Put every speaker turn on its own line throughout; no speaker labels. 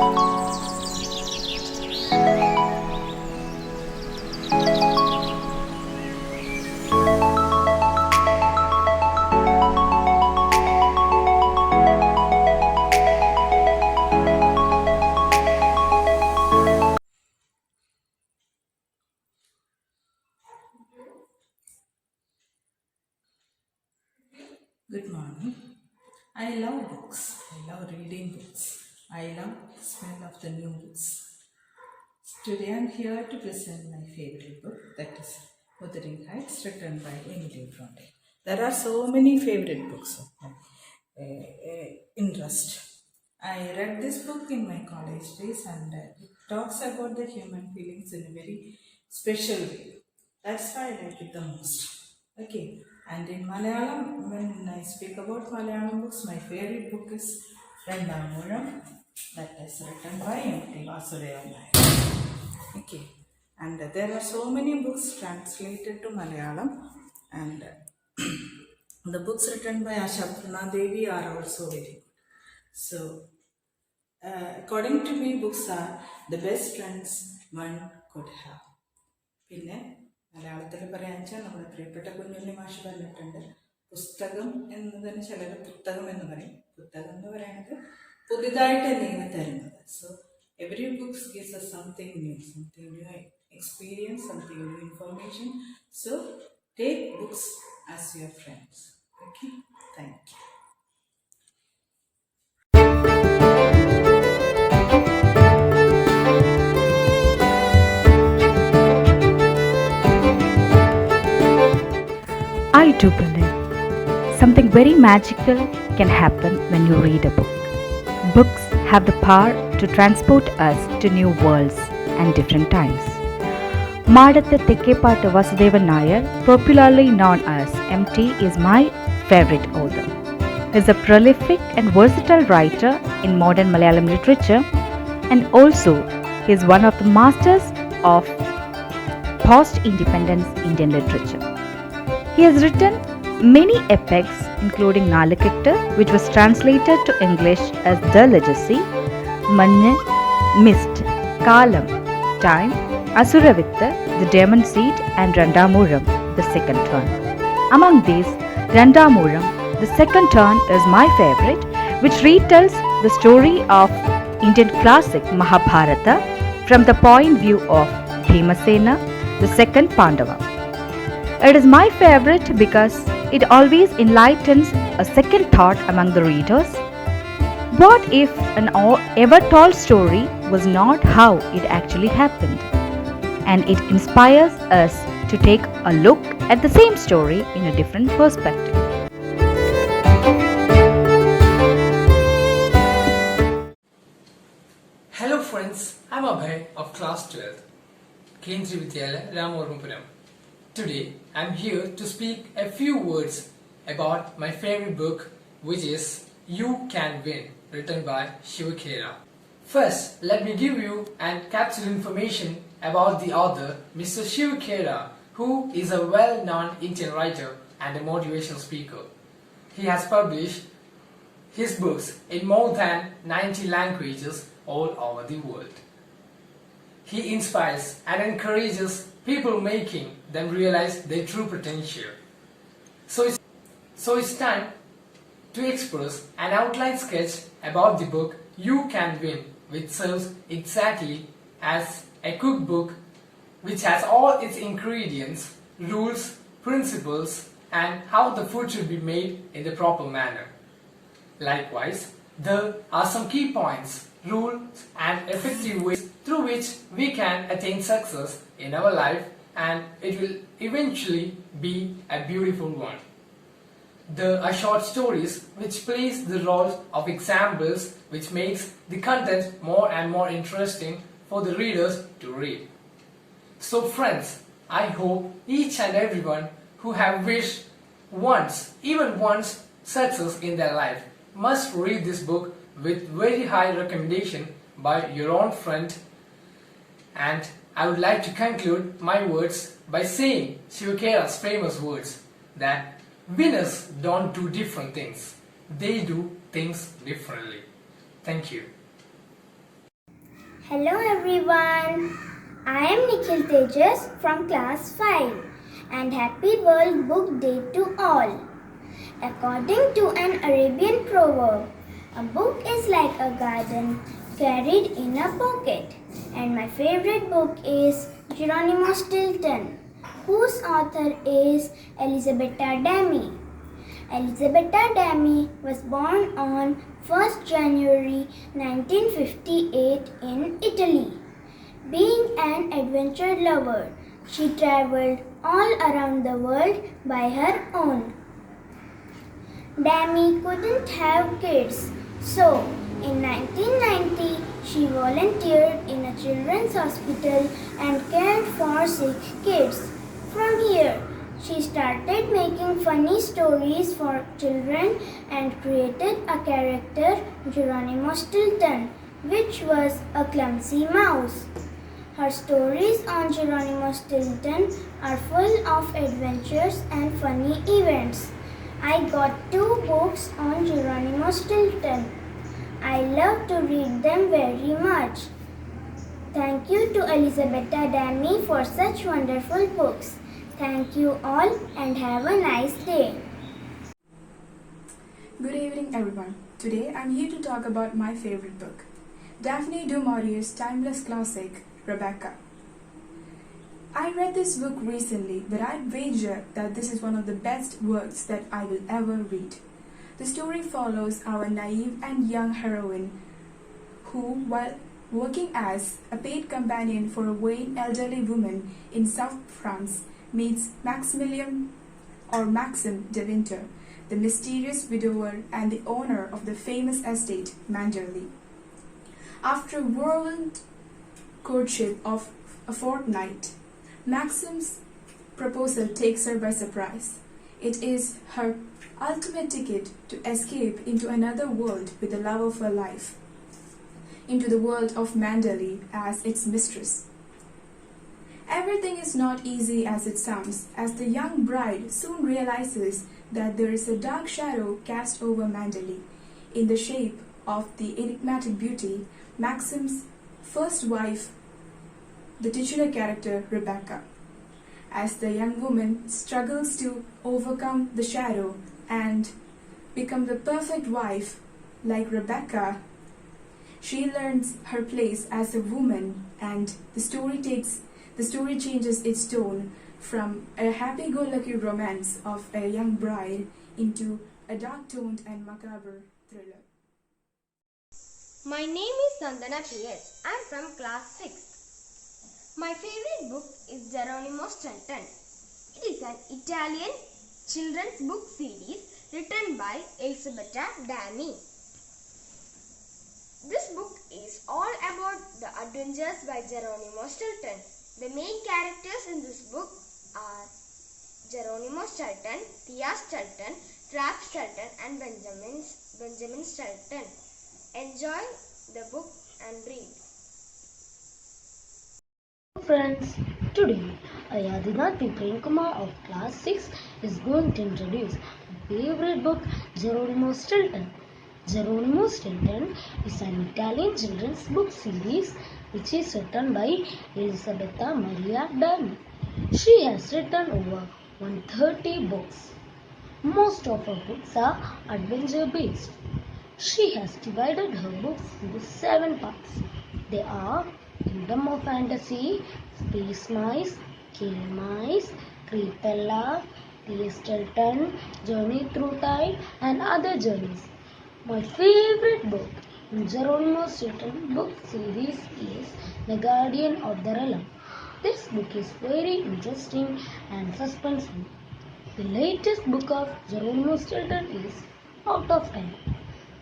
Good morning. I love books. I love reading books. I love the smell of the new books. Today I'm here to present my favorite book, that is Wuthering Heights, written by Emily Bronte. There are so many favorite books of my interest. I read this book in my college days, and it talks about the human feelings in a very special way. That's why I like it the most. Okay, and in Malayalam, when I speak about Malayalam books, my favorite book is Rendamuram, that is written by M.T. Vasudevan Nair. Okay, and there are so many books translated to Malayalam, and the books written by Asha Devi are also very good. So, according to me, books are the best friends one could have. പിന്നെ മലയാളത്തിൽ പറയാന്ന് വെച്ചാൽ നമ്മുടെ പ്രിയപ്പെട്ട കുഞ്ഞുണ്ണി മാഷ് പറഞ്ഞിട്ടുണ്ട്, പുസ്തകം എന്നതിന് ചിലർ പുസ്തകം എന്ന് പറയും. പുസ്തകം എന്ന് പറയുന്നത് പുതിയതായിട്ട് എന്തെങ്കിലും തരുന്നത്. So every books gives us something new experience, something new information. So take books as your friends. Okay, thank you.
I do believe something very magical can happen when you read a book. Books have the power to transport us to new worlds and different times. Madatte Tekkepaattu Vasudevan Nair, popularly known as MT, is my favorite author. He is a prolific and versatile writer in modern Malayalam literature, and also he is one of the masters of post-independence Indian literature. He has written many epics, including Nalakettu, which was translated to English as The Legacy, Manju, Mist, Kalam, Time, Asuravittu, The Demon Seed, and Rendamuram, The Second Turn. Among these, Rendamuram, The Second Turn is my favorite, which retells the story of Indian classic Mahabharata from the point of view of Bhimasena, the second Pandava. It is my favorite because it always enlightens a second thought among the readers. What if an ever told story was not how it actually happened? And it inspires us to take a look at the same story in a different perspective.
Hello friends, I'm Abhay of class 12th, Kendriya Vidyalaya, Ramavarmapuram. Today, I'm here to speak a few words about my favorite book, which is You Can Win, written by Shiva Khera. First, let me give you an capsule information about the author, Mr. Shiva Khera, who is a well-known Indian writer and a motivational speaker. He has published his books in more than 90 languages all over the world. He inspires and encourages people, making them realize their true potential. So it's time to express an outline sketch about the book You Can Win, which serves exactly as a cookbook which has all its ingredients, rules, principles, and how the food should be made in the proper manner. Likewise, there are some key points, rules, and effective ways through which we can attain success in our life, and it will eventually be a beautiful one. There are short stories which plays the role of examples, which makes the content more and more interesting for the readers to read. So friends, I hope each and everyone who have wished even once success in their life must read this book with very high recommendation by your own friend. And I would like to conclude my words by saying Shiva Khera's famous words that winners don't do different things, they do things differently. Thank you.
Hello everyone. I am Nikhil Tejas from class 5 and happy World Book Day to all. According to an Arabian proverb, a book is like a garden carried in a pocket. And my favorite book is Geronimo Stilton, whose author is Elisabetta Dami. Elisabetta Dami was born on 1st January 1958 in Italy. Being an adventure lover, she traveled all around the world by her own. Dami couldn't have kids, so in 1990 she volunteered in a children's hospital and cared for sick kids. From here, she started making funny stories for children and created a character, Geronimo Stilton, which was a clumsy mouse. Her stories on Geronimo Stilton are full of adventures and funny events. I got 2 books on Geronimo Stilton. I love to read them very much. Thank you to Elisabetta Dami for such wonderful books. Thank you all and have a nice day.
Good evening, everyone. Today I'm here to talk about my favorite book, Daphne du Maurier's timeless classic, Rebecca. I read this book recently, but I'd wager that this is one of the best works that I will ever read. The story follows our naive and young heroine who, while working as a paid companion for a vain elderly woman in South France, meets Maxim de Winter, the mysterious widower and the owner of the famous estate Manderley. After a whirlwind courtship of a fortnight, Maxim's proposal takes her by surprise. It is her ultimate ticket to escape into another world with the love of her life, into the world of Manderley as its mistress. Everything is not easy as it sounds, as the young bride soon realizes that there is a dark shadow cast over Manderley in the shape of the enigmatic beauty, Maxim's first wife, the titular character Rebecca. As the young woman struggles to overcome the shadow and become the perfect wife like Rebecca, she learns her place as a woman, and the story changes its tone from a happy-go-lucky romance of a young bride into a dark-toned and macabre thriller.
My name is Sandana PS. I am from class 6. My favorite book is Geronimo Stilton. It is an Italian children's book series written by Elisabetta Dami. This book is all about the adventures by Geronimo Stilton. The main characters in this book are Geronimo Stilton, Thea Stilton, Trap Stilton and Benjamin Stilton. Enjoy the book and read.
Friends, today Ayadinath P. Premkumar of class 6 is going to introduce my favorite book, Geronimo Stilton. Geronimo Stilton is an Italian children's book series which is written by Elisabetta Maria Dami. She has written over 130 books. Most of her books are adventure based. She has divided her books into 7 parts. They are Kingdom of Fantasy, Space Mice, Kill Mice, Creepella, Thea Stilton, Journey Through Time and Other Journeys. My favorite book in Geronimo Stilton book series is The Guardian of the Realm. This book is very interesting and suspenseful. The latest book of Geronimo Stilton is Out of Time.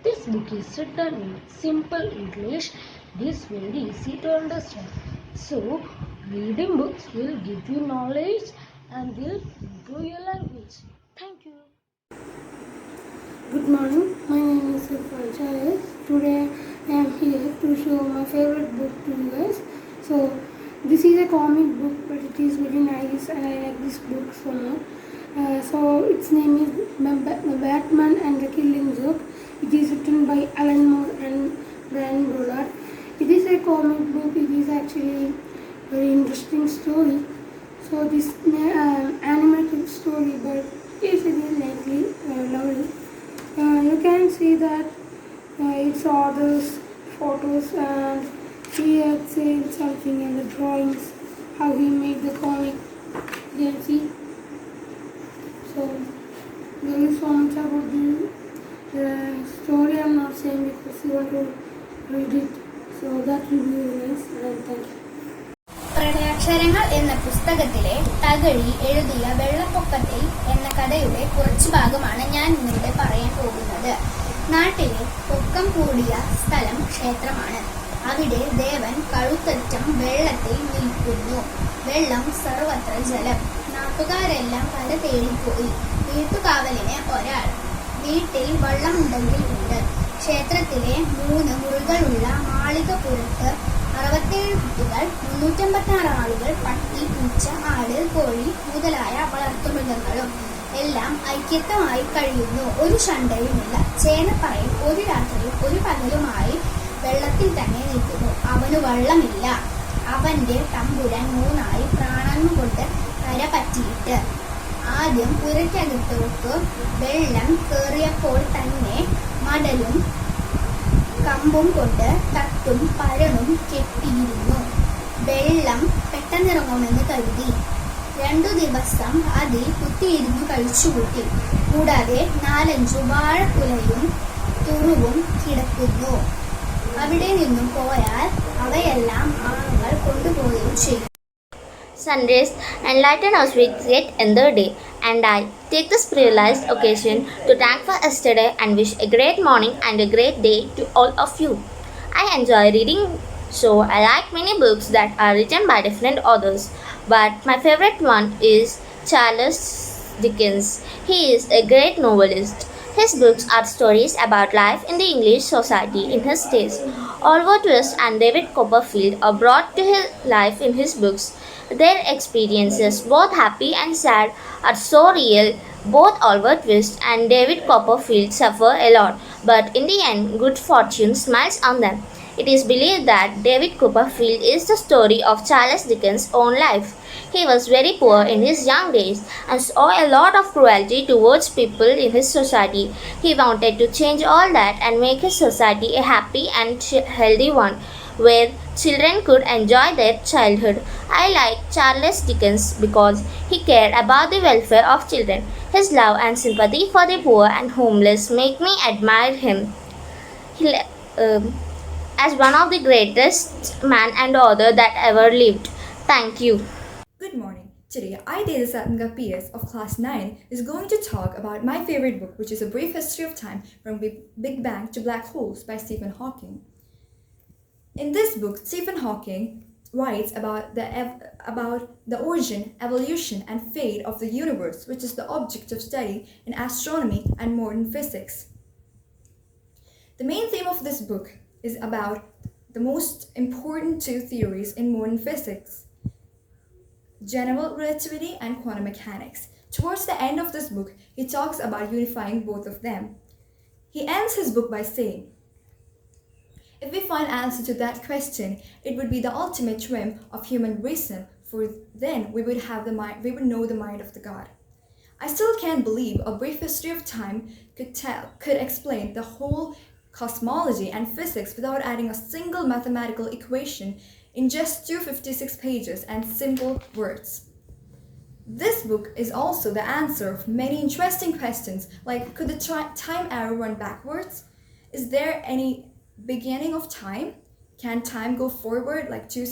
This book is written in simple English. It is very easy to understand. So, reading books will give you knowledge and will improve your language. Thank you.
Good morning, my name is Irfan Charles. Today I am here to show my favorite book to you guys. So this is a comic book, but it is very nice and I like this book so much. So its name is The Batman and the Killing Joke. It is written by Alan Moore and Brian Broder. It is a comic book. It is actually very interesting story. So this animated story, but it's really lovely. You can see that its author's photos, and he had said something in the drawings, how he made the comic. You can see. So there is so much about the story. I'm not saying because you want to read it. So that will be really nice. And thank you.
പ്രണയാക്ഷരങ്ങൾ എന്ന പുസ്തകത്തിലെ തകഴി എഴുതിയ വെള്ളപ്പൊക്കത്തിൽ എന്ന കഥയുടെ കുറച്ചു ഭാഗമാണ് ഞാൻ ഇന്നിവിടെ പറയാൻ പോകുന്നത്. നാട്ടിലെ പൊക്കം കൂടിയ സ്ഥലം ക്ഷേത്രമാണ്. അവിടെ ദേവൻ കഴുത്തറ്റം വെള്ളത്തിൽ നിൽക്കുന്നു. വെള്ളം സർവത്ര ജലം. നാട്ടുകാരെല്ലാം കര തേടിപ്പോയി. വീട്ടുകാവലിന് ഒരാൾ. വീട്ടിൽ വള്ളമുണ്ടെങ്കിൽ ഉണ്ട്. ക്ഷേത്രത്തിലെ 3 മുറികളുള്ള മാളികപ്പുറത്ത് 67 കുട്ടികൾ, 356 ആളുകൾ, പട്ടി, പൂച്ച, ആട്, കോഴി മുതലായ വളർത്തുമൃഗങ്ങളും എല്ലാം ഐക്യത്തമായി കഴിയുന്നു. ഒരു ശണ്ടയുമില്ല. ചേനപ്പറയിൽ ഒരു രാത്രിയും ഒരു പകലുമായി വെള്ളത്തിൽ തന്നെ നിൽക്കുന്നു. അവന് വള്ളമില്ല. അവന്റെ തമ്പുരാൻ 3 പ്രാണന്മ കൊണ്ട് കര പറ്റിയിട്ട്. ആദ്യം പുരയ്ക്കകത്തോക്ക് വെള്ളം കയറിയപ്പോൾ തന്നെ മടലും കമ്പും കൊണ്ട് തട്ടും പരണും കെട്ടിയിരുന്നു. വെള്ളം പെട്ടെന്നിറങ്ങുമെന്ന് കരുതി 2 ദിവസം അതിൽ കുത്തിയിരുന്നു കഴിച്ചുകൂട്ടി. കൂടാതെ 4-5 വാഴക്കുലയും തുറുവും കിടക്കുന്നു. അവിടെ നിന്നും പോയാൽ അവയെല്ലാം ആളുകൾ കൊണ്ടുപോവുകയും ചെയ്യും.
Sundays enlighten us with yet another day, and I take this privileged occasion to thank for yesterday and wish a great morning and a great day to all of you. I enjoy reading, so I like many books that are written by different authors, but my favorite one is Charles Dickens. He is a great novelist. His books are stories about life in the English society in his days. Oliver Twist and David Copperfield are brought to his life in his books. Their experiences, both happy and sad, are so real. Both Oliver Twist and David Copperfield suffer a lot, but in the end, good fortune smiles on them. It is believed that David Copperfield is the story of Charles Dickens' own life. He was very poor in his young days and saw a lot of cruelty towards people in his society. He wanted to change all that and make his society a happy and healthy one, where children could enjoy their childhood. I like Charles Dickens because he cared about the welfare of children. His love and sympathy for the poor and homeless make me admire him as one of the greatest man and author that ever lived. Thank you.
Good morning. Today, I, Deda Satanga PS of Class 9, is going to talk about my favorite book, which is A Brief History of Time from Big Bang to Black Holes by Stephen Hawking. In this book, Stephen Hawking writes about the origin, evolution, and fate of the universe, which is the object of study in astronomy and modern physics. The main theme of this book is about the most important 2 theories in modern physics: general relativity and quantum mechanics. Towards the end of this book, he talks about unifying both of them. He ends his book by saying, "If we find answer to that question, it would be the ultimate triumph of human reason, for then we would know the mind of the God." I still can't believe A Brief History of Time could explain the whole cosmology and physics without adding a single mathematical equation in just 256 pages and simple words. This book is also the answer of many interesting questions, like could the time arrow run backwards? Is there any beginning of time? Can time go forward, like two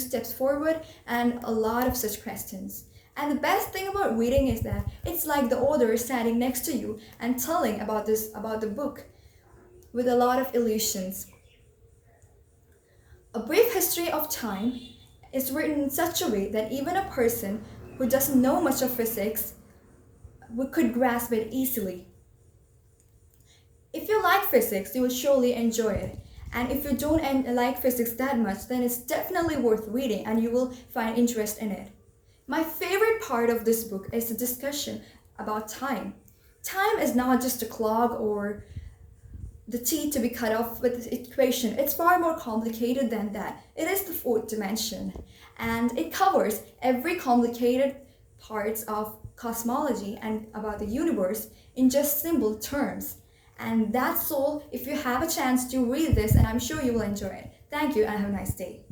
steps forward? And a lot of such questions. And the best thing about reading is that it's like the author is standing next to you and telling about the book with a lot of illusions. A Brief History of Time is written in such a way that even a person who doesn't know much of physics could grasp it easily. If you like physics, you will surely enjoy it. And if you don't like physics that much, then it's definitely worth reading and you will find interest in it. My favorite part of this book is the discussion about time. Time is not just a clock or the t to be cut off with the equation. It's far more complicated than that. It is the fourth dimension, and it covers every complicated parts of cosmology and about the universe in just simple terms. And that's all. If you have a chance to read this, and I'm sure you will enjoy it. Thank you and have a nice day.